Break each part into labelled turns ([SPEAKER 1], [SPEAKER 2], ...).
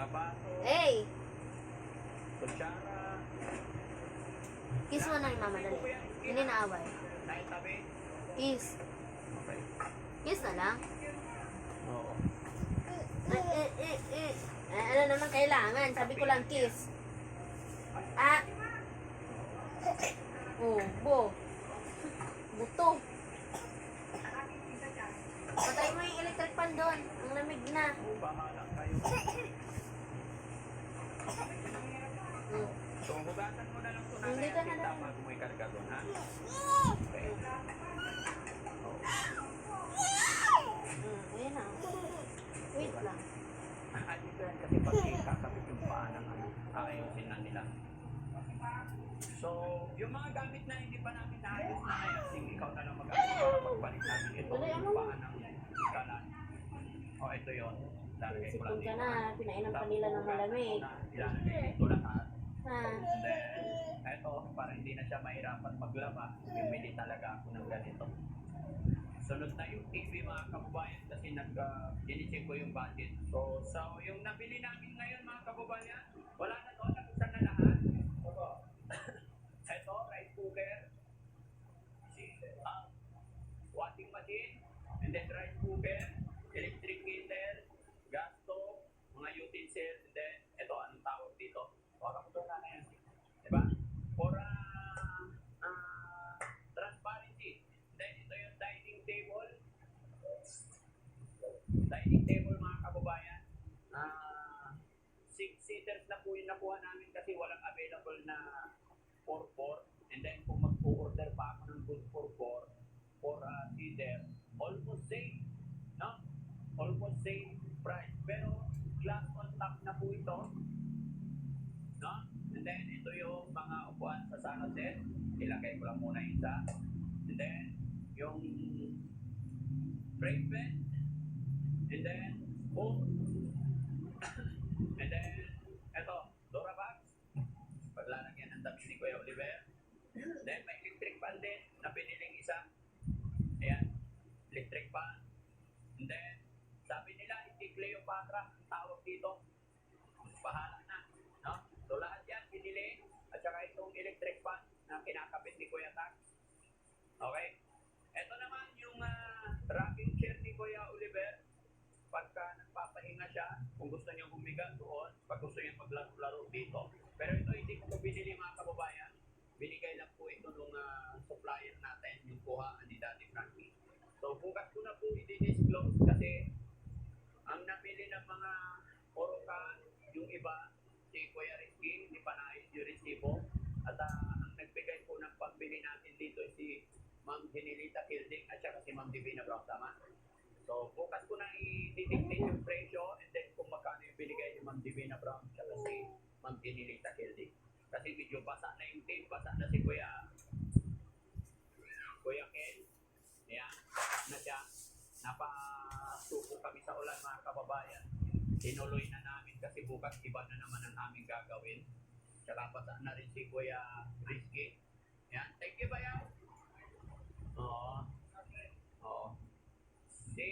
[SPEAKER 1] Mga baso,
[SPEAKER 2] Hey!
[SPEAKER 1] kutsara.
[SPEAKER 2] Kiss mo na yung mama, dali. Hindi na away.
[SPEAKER 1] Dahil tabi.
[SPEAKER 2] Kiss.
[SPEAKER 1] Okay.
[SPEAKER 2] Kiss na lang.
[SPEAKER 1] Oo.
[SPEAKER 2] Ano naman kailangan? Sabi ko lang kiss. Ah! Oh, buto. Patay mo yung electric fan doon. Ang lamig na.
[SPEAKER 1] Bahala kayo. So, hugasan mo na lang ito na
[SPEAKER 2] Hindi ka na lang.
[SPEAKER 1] bago mo ikarga doon, ha? Okay.
[SPEAKER 2] Ayan na. Wait lang.
[SPEAKER 1] Dito yan kasi pag kakabit yung paa ng aayusin na nila. So, yung mga gamit na hindi pa namin naayos na ngayon, sige, ikaw na lang mag-ayos para magbalik namin. Ito yung paa ng kalan. O, ito yun. Lalagay ko lang
[SPEAKER 2] Sipon ka
[SPEAKER 1] dito.
[SPEAKER 2] na. Pinainom pa nila ng malamig.
[SPEAKER 1] Ilalagay dito lahat.
[SPEAKER 2] Ha?
[SPEAKER 1] And then, eto, para hindi na siya mahirapan maglaba, bumili talaga ako ng ganito. Sunod na yung TV mga kababayan kasi nag-inisip ko yung budget. So, yung nabili namin ngayon mga kababayan, wala na to, nabuksan na lahat. Eto, rice cooker, washing machine, and then rice cooker, electric kettle, gas stove, mga utensils, and then, eto, anong tawag dito? Wala ko ito na yan. Diba? For transparency. Then, ito yung dining table. Dining table, mga kababayan. 6-seaters na po yung nakuha namin kasi walang available na 4-4. And then, kung mag-order pa ako ng good 4-4 for seater, almost same. No? Almost same price. Pero, glass on top na po ito. No? And then, ito yung mga upuan sa sala set. Ilagay ko lang muna isa. And then, yung brake bed. And then, boom. And then, ito, Dora box. Paglalagyan ng tabi ni Kuya Oliver. Then, may electric fan din na piniling isa. Ayan, electric fan. And then, sabi nila, hindi Cleopatra ang tawag dito. Bahala na. No? So, lahat yan, pinili. At saka itong electric fan na kinakabit ni Kuya Tax. Okay? Ito naman yung rocking chair ni Kuya Oliver. Pagka nagpapahinga siya, kung gusto niyo humiga doon, pag gusto niyo maglaro-laro dito. Pero ito, hindi ko ito binili mga kababayan. Binigay lang po ito nung supplier natin, yung kuhaan ni Daddy Frankie. So, bukas ko na po i-disclose kasi ang nabili ng mga orokan, yung iba, si Kuya Rizky, hindi pa naayos yung resibo. At ang nagbigay po ng pagbili natin dito si Ma'am Jenilita Kilding at saka si Ma'am Divina Brown, tama? So, bukas ko na i-dictate yung presyo and then kung magkano yung binigay ni Ma'am Divina Brown at saka si Ma'am Jenilita Kilding. Kasi medyo basa na yung tape, basa na si Kuya Ken. Ayan, basa na siya. Napasuko kami sa ulan mga kababayan. Tinuloy na namin kasi bukas iba na naman ang aming gagawin. Tsaka basa na rin si Kuya Rizky. Ayan, thank you bayaw. Oo. Oo. Si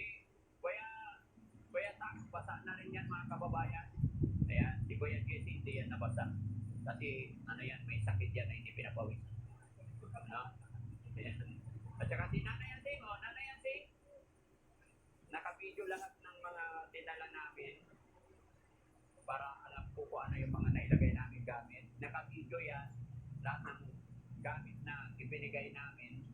[SPEAKER 1] Kuya Tax, basa na rin yan mga kababayan. Ayan, si Kuya Jesse, hindi yan nabasa. Kasi ano yan, may sakit yan na hindi pinapawis. No? Ayan. At saka si Nanay Ansing, Nanay Ansing, naka-video lahat ng mga dinala namin para alam ko kung ano yung mga nailagay namin gamit. Naka-video yan, lahat ng gamit na ibinigay namin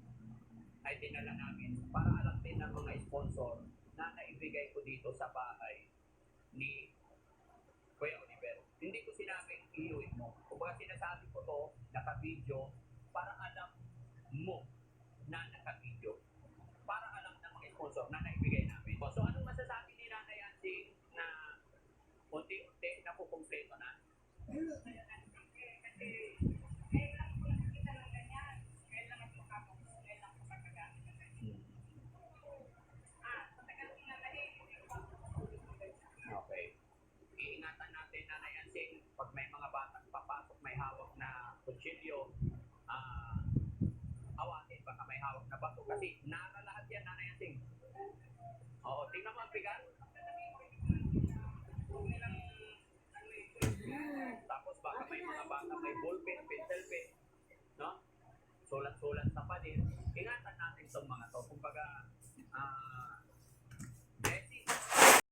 [SPEAKER 1] ay dinala namin para alam din ng mga sponsor na naibigay ko dito sa bahay ni Kuya Oliver. Hindi ko sinabing iuwi mo. Kung baka sinasabi ko to, naka-video, para alam mo na naka-video. Para alam ng mga sponsor na naibigay namin. So, anong masasabi ni Nanay Ansing na unti-unti na kukumpleto na? Okay. Iingatan natin Nanay Ansing, pag may mga batang papasok, may hawak na kutsilyo, awatin, baka may hawak na bato. Kasi nara lahat yan, Nanay Ansing. Oo, tingnan mo ang bigat. baka may ballpen, pencil pen, no? Sulat-sulat sa pader. Ingatan natin itong mga to. Kumbaga,